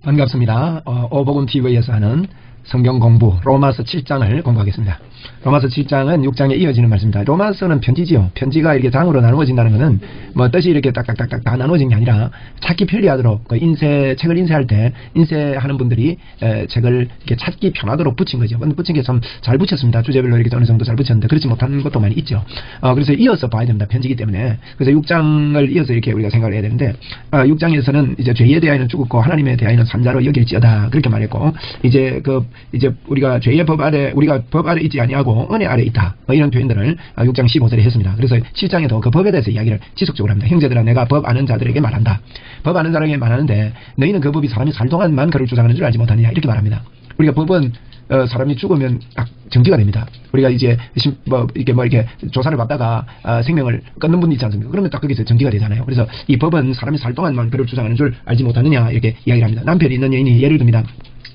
반갑습니다. 오복음TV에서 하는 성경 공부 로마서 7장을 공부하겠습니다. 로마서 7장은 6장에 이어지는 말씀입니다. 로마서는 편지지요. 편지가 이렇게 장으로 나누어진다는 것은 뭐 뜻이 이렇게 딱딱딱딱 다 나누어진 게 아니라 찾기 편리하도록 그 책을 인쇄할 때 인쇄하는 분들이 책을 이렇게 찾기 편하도록 붙인 거죠. 붙인 게 참 잘 붙였습니다. 주제별로 이렇게 어느 정도 잘 붙였는데 그렇지 못한 것도 많이 있죠. 그래서 이어서 봐야 됩니다. 편지이기 때문에. 그래서 6장을 이어서 이렇게 우리가 생각을 해야 되는데 6장에서는 이제 죄에 대하여는 죽었고 하나님에 대하여는 산자로 여길지어다 그렇게 말했고 이제 우리가 죄의 법 아래 우리가 법 아래 있지 아니하고 은혜 아래 있다 이런 표현들을 6장 15절에 했습니다. 그래서 7장에도 그 법에 대해서 이야기를 지속적으로 합니다. 형제들아 내가 법 아는 자들에게 말한다. 법 아는 자들에게 말하는데 너희는 그 법이 사람이 살 동안만 그를 주장하는 줄 알지 못하느냐 이렇게 말합니다. 우리가 법은 사람이 죽으면 딱 정지가 됩니다. 우리가 이제 이렇게 조사를 받다가 생명을 끊는 분이 있지 않습니까? 그러면 딱 거기서 정지가 되잖아요. 그래서 이 법은 사람이 살 동안만 그를 주장하는 줄 알지 못하느냐 이렇게 이야기를 합니다. 남편이 있는 여인이 예를 듭니다.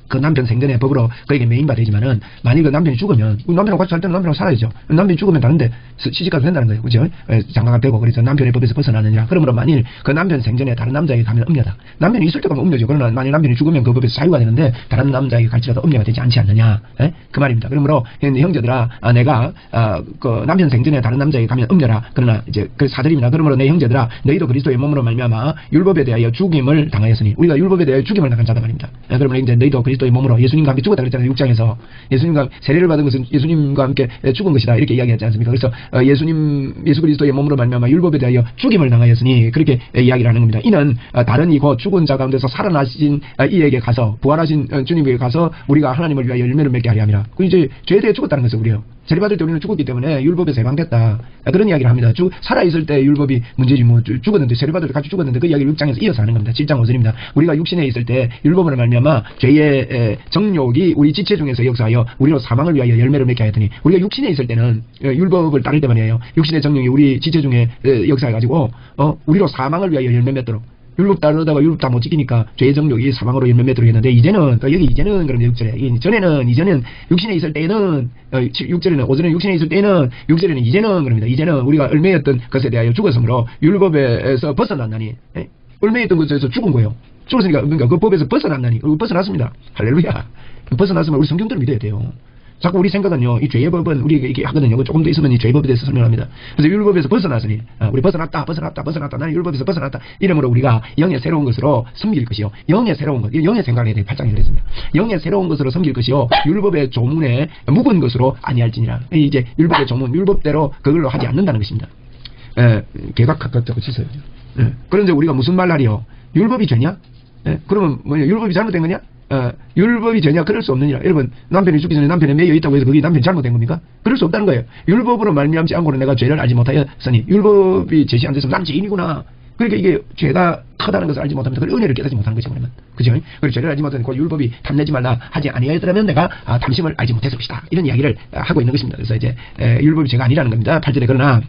그 남편 생전에 법으로 그에게 매인바 되지만은 만일 그 남편이 죽으면 남편하고 같이 살 때는 남편하고 살아야죠. 남편이 죽으면 다른데 시집가도 된다는 거예요. 그죠? 장가가 되고 그래서 남편의 법에서 벗어나느냐. 그러므로 만일 그 남편 생전에 다른 남자에게 가면 음녀다. 남편이 있을 때 가면 음녀죠. 그러나 만일 남편이 죽으면 그 법에서 자유가 되는데 다른 남자에게 갈지라도 음녀가 되지 않지 않느냐. 그 말입니다. 그러므로 형제들아 내가 그 남편 생전에 다른 남자에게 가면 음녀라. 그러나 이제 그 사절입니다. 그러므로 내 형제들아 너희도 그리스도의 몸으로 말미암아 율법에 대하여 죽임을 당하였으니 우리가 율법에 대하여 죽임을 당한 자다 말입니다. 그러면 이제 너희도 그리스도의 몸으로 예수님과 함께 죽었다 그랬잖아요. 6장에서 예수님과 세례를 받은 것은 예수님과 함께 죽은 것이다 이렇게 이야기하지 않습니까? 그래서 예수 그리스도의 몸으로 말미암아 율법에 대하여 죽임을 당하였으니 그렇게 이야기를 하는 겁니다. 이는 다른 이고 죽은 자 가운데서 살아나신 이에게 가서 부활하신 주님에게 가서 우리가 하나님을 위하여 열매를 맺게 하려 함이라. 그 이제 죄에 대해 죽었다는 것을 우리요. 세례받을 때 우리는 죽었기 때문에 율법에서 해방됐다. 그런 이야기를 합니다. 살아있을 때 율법이 문제지 뭐 죽었는데 세례받을 때 같이 죽었는데 그 이야기를 6장에서 이어서 하는 겁니다. 7장 5절입니다. 우리가 육신에 있을 때 율법으로 말미암아 죄의 정욕이 우리 지체 중에서 역사하여 우리로 사망을 위하여 열매를 맺게 하였더니 우리가 육신에 있을 때는 율법을 따를 때 말이에요. 육신의 정욕이 우리 지체 중에 역사해가지고 우리로 사망을 위하여 열매 맺도록 율법 따르다가 율법 다 못 지키니까 죄의 정욕이 사망으로 열매 맺도록 했는데 이제는 여기 이제는 그럼 6절에 이제는 육신에 있을 때에는 6절에는 5절에는 육신에 있을 때에는 6절에는 이제는 그럽니다. 이제는 우리가 얼매였던 것에 대하여 죽었으므로 율법에서 벗어났나니 얼매였던 것에서 죽은 거예요. 죽었으니까 그러니까 그 법에서 벗어났나니 벗어났습니다. 할렐루야. 벗어났으면 우리 성경대로 믿어야 돼요. 자꾸 우리 생각은요, 이 죄의 법은 우리에게 이렇게 하거든요. 조금 더 있으면 이 죄의 법에 대해서 설명합니다. 그래서 율법에서 벗어났으니, 우리 벗어났다. 나는 율법에서 벗어났다. 이러므로 우리가 영의 새로운 것으로 섬길 것이요. 영의 새로운 것, 영의 생각에 대해 8장에 그랬습니다. 영의 새로운 것으로 섬길 것이요. 율법의 조문에 묵은 것으로 아니할지니라. 이제 율법의 조문, 율법대로 그걸로 하지 않는다는 것입니다. 개각각각자고 치세요. 그런데 우리가 무슨 말 하리요? 율법이 죄냐? 그러면 뭐냐? 율법이 잘못된 거냐? 율법이 죄냐? 그럴 수 없느니라. 여러분, 남편이 죽기 전에 남편에 매여 있다고 해서 그게 남편이 잘못된 겁니까? 그럴 수 없다는 거예요. 율법으로 말미암지 않고는 내가 죄를 알지 못하였으니 율법이 제시 안 됐으면 난 죄인이구나. 그러니까 이게 죄가 크다는 것을 알지 못합니다. 그걸 은혜를 깨닫지 못하는 것이죠. 그러면 그죠? 그리고 죄를 알지 못하는 그 율법이 탐내지 말라 하지 아니하였더라면 내가 탐심을 알지 못했을 것이다. 이런 이야기를 하고 있는 것입니다. 그래서 이제 율법이 죄가 아니라는 겁니다. 8절에 그러나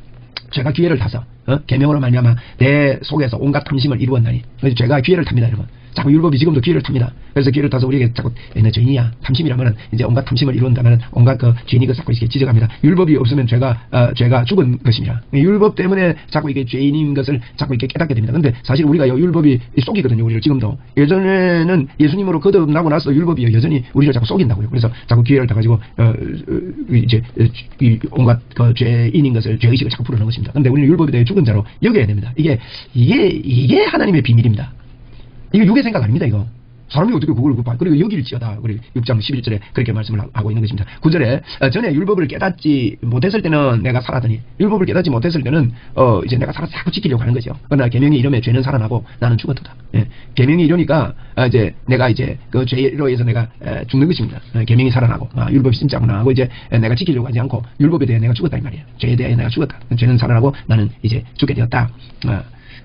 죄가 기회를 타서 계명으로 말미암아 내 속에서 온갖 탐심을 이루었나니 죄가 기회를 탑니다. 여러분. 자꾸 율법이 지금도 기회를 탑니다. 그래서 기회를 타서 우리에게 자꾸 너 죄인이야. 탐심이라면은 이제 온갖 탐심을 이룬다면은 온갖 그 죄인이 그 자꾸 이렇게 지적합니다. 율법이 없으면 죄가 죽은 것입니다. 율법 때문에 자꾸 이게 죄인인 것을 자꾸 이렇게 깨닫게 됩니다. 근데 사실 우리가 율법이 속이거든요. 우리를 지금도. 예전에는 예수님으로 거듭나고 나서 율법이 여전히 우리를 자꾸 속인다고요. 그래서 자꾸 기회를 타가지고 이제 온갖 그 죄인인 것을 죄의식을 자꾸 부르는 것입니다. 근데 우리는 율법에 대해 죽은 자로 여겨야 됩니다. 이게 하나님의 비밀입니다. 이거 육의 생각 아닙니다. 이거 사람이 어떻게 그걸 그리고 여길지어다. 그리고 6장 11절에 그렇게 말씀을 하고 있는 것입니다. 9절에 전에 율법을 깨닫지 못했을 때는 내가 살았더니 율법을 깨닫지 못했을 때는 이제 내가 살아서 자꾸 지키려고 하는 거죠. 그러나 계명이 이러면 죄는 살아나고 나는 죽었다. 계명이 이러니까 이제 내가 이제 그 죄로 해서 내가 죽는 것입니다. 계명이 살아나고 율법이 진짜구나 하고 이제 내가 지키려고 하지 않고 율법에 대해 내가 죽었다 이 말이에요. 죄에 대해 내가 죽었다. 죄는 살아나고 나는 이제 죽게 되었다.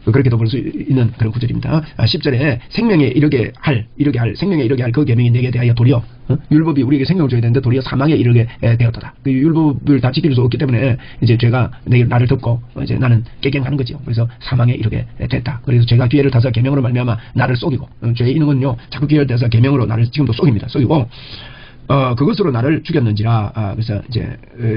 그렇게도 볼 수 있는 그런 구절입니다. 10절에 생명에 이르게 할 그 계명이 내게 대하여 도리어 율법이 우리에게 생명을 줘야 되는데 도리어 사망에 이르게 되었다. 그 율법을 다 지킬 수 없기 때문에 이제 죄가 나를 덮고 이제 나는 깨갱하는 거죠. 그래서 사망에 이르게 됐다. 그래서 죄가 기회를 타서 계명으로 말미암아 나를 속이고 죄인은요 자꾸 기회를 타서 계명으로 나를 지금도 속입니다. 속이고 그것으로 나를 죽였는지라. 그래서 이제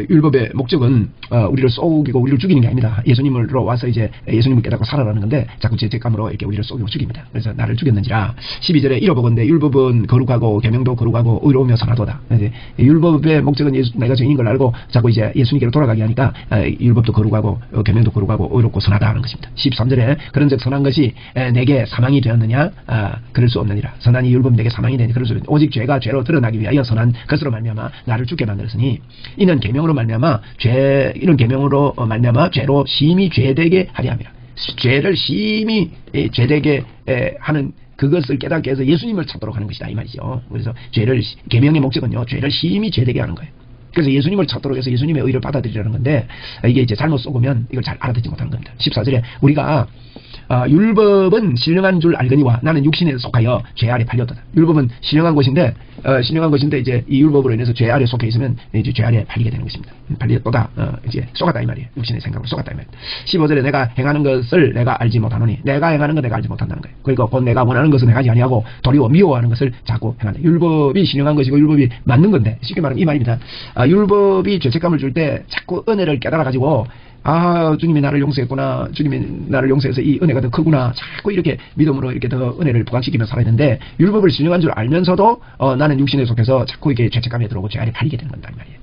율법의 목적은 우리를 쏘기고 우리를 죽이는 게 아닙니다. 예수님으로 와서 이제 예수님을 깨닫고 살아라는 건데 자꾸 죄책감으로 이렇게 우리를 쏘기고 죽입니다. 그래서 나를 죽였는지라. 12절에 잃어보건대 율법은 거룩하고 계명도 거룩하고 의로우며 선하도다. 이제 율법의 목적은 내가 죄인인 걸 알고 자꾸 이제 예수님께로 돌아가게 하니까 율법도 거룩하고 계명도 거룩하고 의롭고 선하다 하는 것입니다. 13절에 그런즉 선한 것이 내게 사망이 되었느냐? 그럴 수 없느니라. 선한 이 율법이 내게 사망이 되니 그럴 수 없느니라. 오직 죄가 죄로 드러나기 위하여 선한 것으로 말미암아 나를 죽게 만들었으니 이는 계명으로 말미암아 이런 계명으로 말미암아 죄로 심히 죄되게 하려 함이라. 죄를 심히 죄되게 하는 그것을 깨닫게 해서 예수님을 찾도록 하는 것이다 이 말이죠. 그래서 계명의 목적은요, 죄를 심히 죄되게 하는 거예요. 그래서 예수님을 찾도록 해서 예수님의 의를 받아들이라는 건데, 이게 이제 잘못 쏘고면 이걸 잘 알아듣지 못하는 겁니다. 14절에 우리가 율법은 신령한 줄 알거니와 나는 육신에 속하여 죄 아래 팔렸다. 율법은 신령한 것인데 이제 이 율법으로 인해서 죄 아래 속해 있으면 이제 죄 아래 팔리게 되는 것입니다. 팔렸도다. 이제 속았다 이 말이에요. 육신의 생각으로 속았다 이 말이에요. 15절에 내가 행하는 것을 내가 알지 못하노니, 내가 행하는 건 내가 알지 못한다는 거예요. 그러니까 곧 내가 원하는 것을 내가 하지 아니하고 도리어 미워하는 것을 자꾸 행한다. 율법이 신령한 것이고 율법이 맞는 건데, 쉽게 말하면 이 말입니다. 율법이 죄책감을 줄 때 자꾸 은혜를 깨달아 가지고 주님이 나를 용서했구나, 주님이 나를 용서해서 이 은혜가 더 크구나, 자꾸 이렇게 믿음으로 이렇게 더 은혜를 부각시키며 살아야 되는데, 율법을 신령한 줄 알면서도 나는 육신에 속해서 자꾸 이게 죄책감에 들어오고 죄 아래 팔리게 되는 건다 이 말이에요.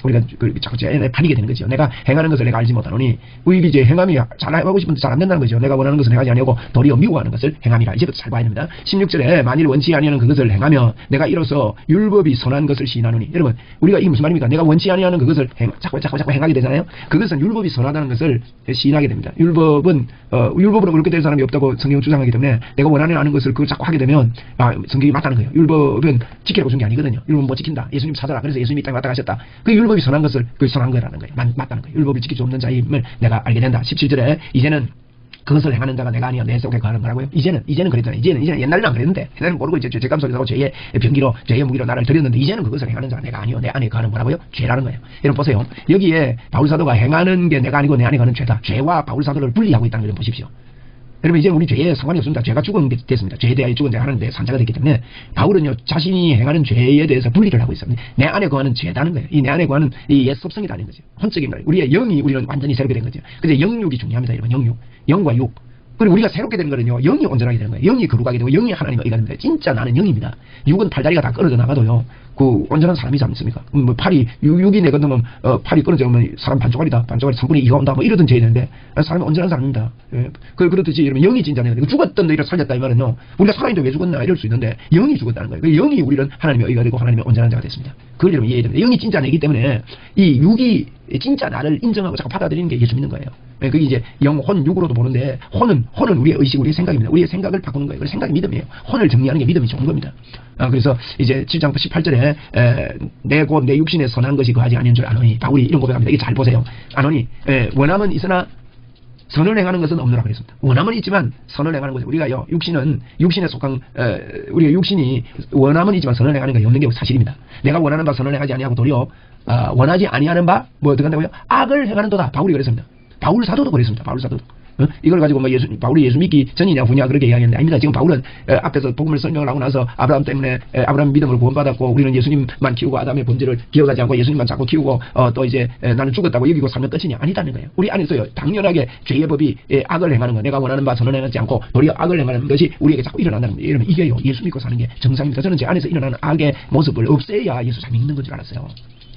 우리가 자꾸 죄 아래 팔리게 되는 거죠. 내가 행하는 것을 내가 알지 못하노니, 우리 이제 행함이 잘하고 싶은데 잘 안 된다는 거죠. 내가 원하는 것을 행하지 아니하고 도리어 미워하는 것을 행함이라. 이제부터 잘 봐야 됩니다. 16절에 만일 원치 아니하는 그것을 행하며 내가 이로써 율법이 선한 것을 시인하노니, 여러분 우리가 이게 무슨 말입니까? 내가 원치 아니하는 그것을 자꾸 행하게 되잖아요. 그것은 율법이 선하다는 것을 시인하게 됩니다. 율법으로 그렇게 될 사람이 없다고 성경 주장하기 때문에 내가 원하는 것을 그걸 자꾸 하게 되면 성경이 맞다는 거예요. 율법은 지키라고 준 게 아니거든요. 율법은 못 지킨다. 예수님 찾아라. 그래서 예수님이 이 땅에 왔다 가셨다. 그 율법이 선한 것을 선한 거라는 거예요. 맞다는 거예요. 율법을 지킬 수 없는 자임을 내가 알게 된다. 17절에 이제는 그것을 행하는 자가 내가 아니야 내 속에 거하는 거라고요. 이제는 그랬잖아요. 이제는 옛날에는 안 그랬는데, 옛날에는 모르고 이제 죄감 속에서 죄의 병기로 죄의 무기로 나를 들였는데, 이제는 그것을 행하는 자가 내가 아니요 내 안에 거하는 거라고요. 죄라는 거예요. 여러분 보세요. 여기에 바울사도가 행하는 게 내가 아니고 내 안에 거하는 죄다. 죄와 바울사도를 분리하고 있다는 걸 보십시오. 여러분 이제는 우리 죄에 상관이 없습니다. 죄가 죽은 게 됐습니다. 죄에 대하여 죽은 자가 하는데 산자가 됐기 때문에 바울은요 자신이 행하는 죄에 대해서 분리를 하고 있습니다. 내 안에 거하는 죄다는 거예요. 이 내 안에 거하는 이 옛 습성이라는 거죠. 혼적인 거예요. 우리의 영이 우리는 완전히 새롭게 된 거죠. 그래서 영육이 중요합니다. 여러분 영과 육. 그리고 우리가 새롭게 되는 거는요, 영이 온전하게 되는 거예요. 영이 거룩하게 되고 영이 하나님의 의가 됩니다. 진짜 나는 영입니다. 육은 팔다리가 다 끊어져 나가도요, 그 온전한 사람이지 않습니까? 뭐 팔이 육이 내 건너면 팔이 끊어져 오면 사람 반쪽알이다, 반쪽알이 3분의 2가 온다, 뭐 이러든 죄야 되는데 사람이 온전한 사람입니다. 예. 그렇듯이 여러분 영이 진짜 내가 죽었던 너희를 살렸다 이 말은요, 우리가 살아있는데 왜 죽었나 이럴 수 있는데 영이 죽었다는 거예요. 그 영이 우리는 하나님의 의가 되고 하나님의 온전한 자가 됐습니다. 그걸 여러분 이해해야 됩니다. 영이 진짜 내기 때문에 이 육이 진짜 나를 인정하고 자꾸 받아들이는 게 예수 믿는 거예요. 그게 이제 영혼 육으로도 보는데, 혼은 우리의 의식, 우리의 생각입니다. 우리의 생각을 바꾸는 거예요. 그래서 생각이 믿음이에요. 혼을 정리하는 게 믿음이 좋은 겁니다. 그래서 이제 7장 18절에 내 곧 내 육신에 선한 것이 거하지 아니한 줄 아노니, 바울이 이런 고백합니다. 이게 잘 보세요. 아노니 원함은 있으나 선을 행하는 것은 없노라 그랬습니다. 원함은 있지만 선을 행하는 것은, 우리가요 육신에 속한 우리가 육신이 원함은 있지만 선을 행하는 것이 없는 게 사실입니다. 내가 원하는 바 선을 행하지 아니하고 도리어 원하지 아니하는 바 뭐 어떻게 한다고요? 악을 행하는도다. 바울이 그랬습니다. 바울 사도도 그랬습니다. 바울 사도도. 이걸 가지고 뭐 바울이 예수 믿기 전이냐 후냐 그렇게 이야기했는데 아닙니다. 지금 바울은 앞에서 복음을 설명을 하고 나서 아브라함 때문에 아브라함 믿음을 구원받았고, 우리는 예수님만 키우고 아담의 본질을 기억하지 않고 예수님만 자꾸 키우고 또 이제 나는 죽었다고 여기고 살면 끝이냐? 아니다는 거예요. 우리 안에서요 당연하게 죄의 법이 악을 행하는 거, 내가 원하는 바 선을 행하지 않고 도리어 악을 행하는 것이 우리에게 자꾸 일어난다는 거예요. 이러면 이게요 예수 믿고 사는 게 정상입니다. 저는 제 안에서 일어나는 악의 모습을 없애야 예수 잘 믿는 건 줄 알았어요.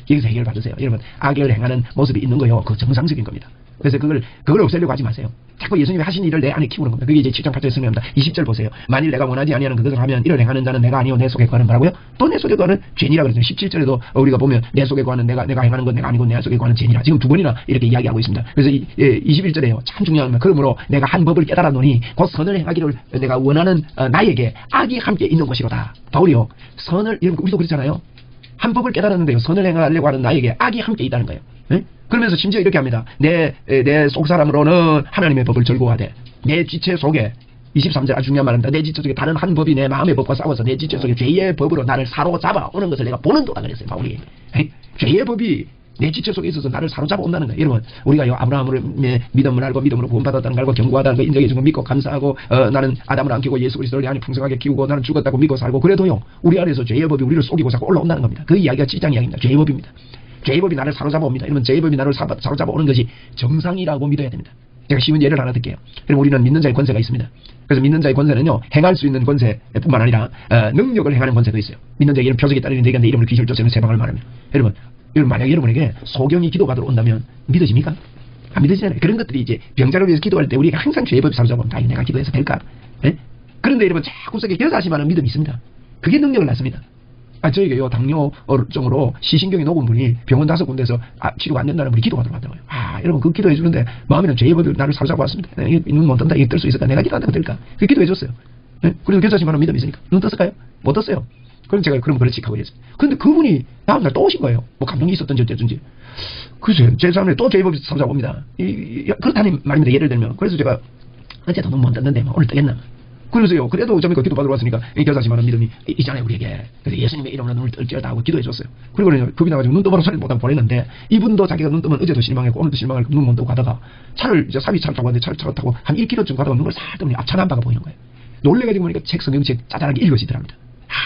여기서 해결 받으세요. 여러분 악을 행하는 모습이 있는 거요, 그 정상적인 겁니다. 그래서 그걸 없애려고 하지 마세요. 자꾸 예수님이 하신 일을 내 안에 키우는 겁니다. 그게 이제 7장 8절에 설명합니다. 20절 보세요. 만일 내가 원하지 아니하는 그것을 하면 이를 행하는 자는 내가 아니요 내 속에 거하는 거라고요. 또 내 속에 거하는 죄니라 그랬어요. 17절에도 우리가 보면 내 속에 거하는 내가 행하는 건 내가 아니고 내 속에 거하는 죄니라. 지금 두 번이나 이렇게 이야기하고 있습니다. 그래서 21절에요. 참 중요한 말. 그러므로 내가 한 법을 깨달았노니 곧 선을 행하기를 내가 원하는 나에게 악이 함께 있는 것이로다. 바울이요 선을, 우리도 그렇잖아요. 한 법을 깨달았는데요, 선을 행하려고 하는 나에게 악이 함께 있다는 거예요. 네? 그러면서 심지어 이렇게 합니다. 내 속사람으로는 하나님의 법을 즐거워하되 내 지체 속에, 23절 아주 중요한 말입니다. 내 지체 속에 다른 한 법이 내 마음의 법과 싸워서 내 지체 속에 죄의 법으로 나를 사로잡아 오는 것을 내가 보는도다 그랬어요, 바울이. 죄의 법이 내 지체 속에 있어서 나를 사로잡아 온다는 거예요. 여러분, 우리가요, 아브라함을 믿음을 알고 믿음으로 구원받았다는 걸 알고 경고하다는 거 인정해주고 믿고 감사하고, 나는 아담을 안 키우고 예수 그리스도를 내 안에 풍성하게 키우고 나는 죽었다고 믿고 살고, 그래도요, 우리 안에서 죄의 법이 우리를 속이고 자꾸 올라온다는 겁니다. 그 이야기가 7장 이야기입니다. 죄의 법입니다. 죄의 법이 나를 사로잡아 옵니다. 이러면 죄의 법이 나를 사로잡아 오는 것이 정상이라고 믿어야 됩니다. 제가 쉬운 예를 하나 드릴게요. 그럼 우리는 믿는 자의 권세가 있습니다. 그래서 믿는 자의 권세는요, 행할 수 있는 권세뿐만 아니라 능력을 행하는 권세도 있어요. 믿는 자의 이름 표적에 따르는 내가 내 이름을 귀신을 쫓아내는 세 방을 말하면, 여러분 만약 여러분에게 소경이 기도받으러 온다면 믿어집니까? 안 믿어지잖아요. 그런 것들이 이제 병자를 위해서 기도할 때 우리가 항상 죄의 법이 사로잡아 옵니다. 내가 기도해서 될까? 예? 그런데 여러분 자꾸 속에 겨자씨만한 믿음이 있습니다. 그게 능력을 낳습니다. 저에게요, 당뇨증으로 시신경이 녹은 분이 병원 5군데에서 치료가 안 된다는 분이 기도받으러 왔더라고요. 여러분, 그 기도해 주는데 마음에는 죄의 법이 나를 사로잡아 왔습니다. 눈 못 뜬다, 이게 뜰 수 있을까? 내가 기도한다고 될까? 그 기도해 줬어요. 네? 그래서 겨자씨만한 믿음이 있으니까. 눈 떴을까요? 못 떴어요. 그럼 제가 그럼 그렇지 하고 그랬어요. 근데 그분이 다음날 또 오신 거예요. 뭐 감동이 있었던지 어쨌든지. 글쎄요, 제 사람이 또 죄의 법이 사로잡아 옵니다. 그렇다는 말입니다. 예를 들면. 그래서 제가 어제도 눈 못 떴는데 뭐 오늘 뜨겠나? 그래서요, 그래도 좀 기도 받으러 왔으니까 이 겨자씨만한 믿음이 있잖아요, 우리에게. 그래서 예수님의 이름으로 눈을 뜰지어다 하고 기도해 줬어요. 그리고 겁이 나가지고 눈 떠보라 소리 못하고 보냈는데, 이분도 자기가 눈 뜨면 어제도 실망했고 오늘도 실망했고 눈 못 뜨고 가다가 이제 사비차를 타고 왔는데 차를 타고 한 1km쯤 가다가 눈을 싹 뜨면 앞차 남바가 보이는 거예요. 놀래가지고 보니까 성경책 짜잘하게 읽으시더랍니다.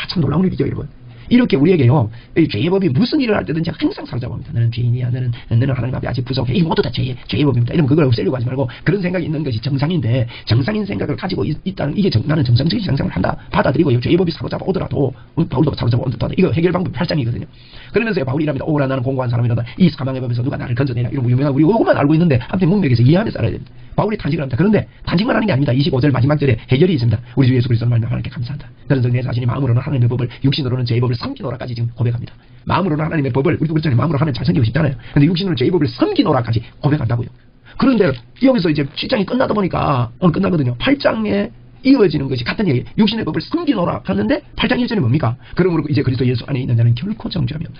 참 놀라운 일이죠, 여러분. 이렇게 우리에게요, 이 죄의 법이 무슨 일을 할 때든지 항상 사로잡아옵니다. 너는 죄인이야, 너는 하나님 앞에 아직 부족해. 이게 모두 다 죄의 법입니다. 이러면 그걸 없애려고 하지 말고, 그런 생각이 있는 것이 정상인데, 정상인 생각을 가지고 있다는, 이게 나는 정상적인 신앙생활을 한다, 받아들이고, 죄의 법이 사로잡아 오더라도, 바울도 사로잡아 온다. 이거 해결 방법 8장이거든요. 그러면서 바울이랍니다. 오라, 나는 공고한 사람이라다. 이 사망의 법에서 누가 나를 건져내라. 이런 유명한, 우리 이것만 알고 있는데, 아무튼 문맥에서 이해하며 살아야 됩니다. 바울이 탄식을 합니다. 그런데 탄식만 하는 게 아닙니다. 25절 마지막 절에 해결이 있습니다. 우리 주 예수 그리스도를 말미암아 하나님께 감사한다. 그래서 내 자신이 마음으로는 하나님의 법을, 육신으로는 죄의 법을 섬기노라까지 지금 고백합니다. 마음으로는 하나님의 법을, 우리도 그렇잖아요. 마음으로 하나님 잘 섬기고 싶잖아요. 근데 육신으로는 죄의 법을 섬기노라까지 고백한다고요. 그런데 여기서 이제 7장이 끝나다 보니까 오늘 끝나거든요. 8장에 이어지는 것이 같은 얘기. 육신의 법을 섬기노라 하는데 8장 1절이 뭡니까? 그러므로 이제 그리스도 예수 안에 있는 자는 결코 정죄함이 없다.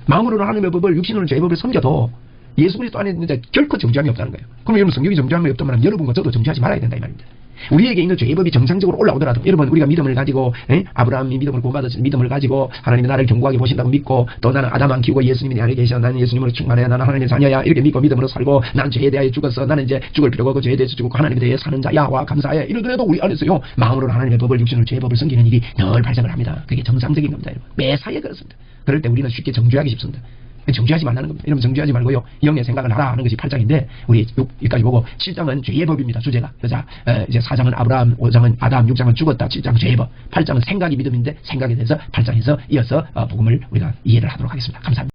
마음으로는 하나님의 법을, 육신으로는 죄의 법을 섬겨도 예수 그리스도 안에 있는 자 결코 정죄함이 없다는 거예요. 그럼 여러분 성경이 정죄함이 없다면 여러분과 저도 정죄하지 말아야 된다 이 말입니다. 우리에게 있는 죄의 법이 정상적으로 올라오더라도, 여러분 우리가 믿음을 가지고 아브라함이 믿음을 구원받았을 믿음을 가지고 하나님이 나를 견고하게 보신다고 믿고, 또 나는 아담 안 키우고 예수님이 내 안에 계셔, 나는 예수님으로 충만해, 나는 하나님의 자녀야, 이렇게 믿고 믿음으로 살고, 나는 죄에 대하여 죽었어, 나는 이제 죽을 필요가 없고 죄에 대해서 죽고 하나님에 대해 사는 자야와 감사해. 이러더라도 우리 안에서요, 마음으로는 하나님의 법을, 육신으로 죄의 법을 섬기는 일이 늘 발생을 합니다. 그게 정상적인 겁니다. 여러분. 매사에 그렇습니다. 그럴 때 우리는 쉽게 정죄하기 쉽습니다. 정죄하지 말라는 겁니다. 이러면 정죄하지 말고요, 영의 생각을 하라 하는 것이 8장인데, 우리 여기까지 보고 7장은 죄의 법입니다. 주제가. 그래서 이제 4장은 아브라함, 5장은 아담, 6장은 죽었다, 7장 죄의 법, 8장은 생각이 믿음인데 생각에 대해서 8장에서 이어서 복음을 우리가 이해를 하도록 하겠습니다. 감사합니다.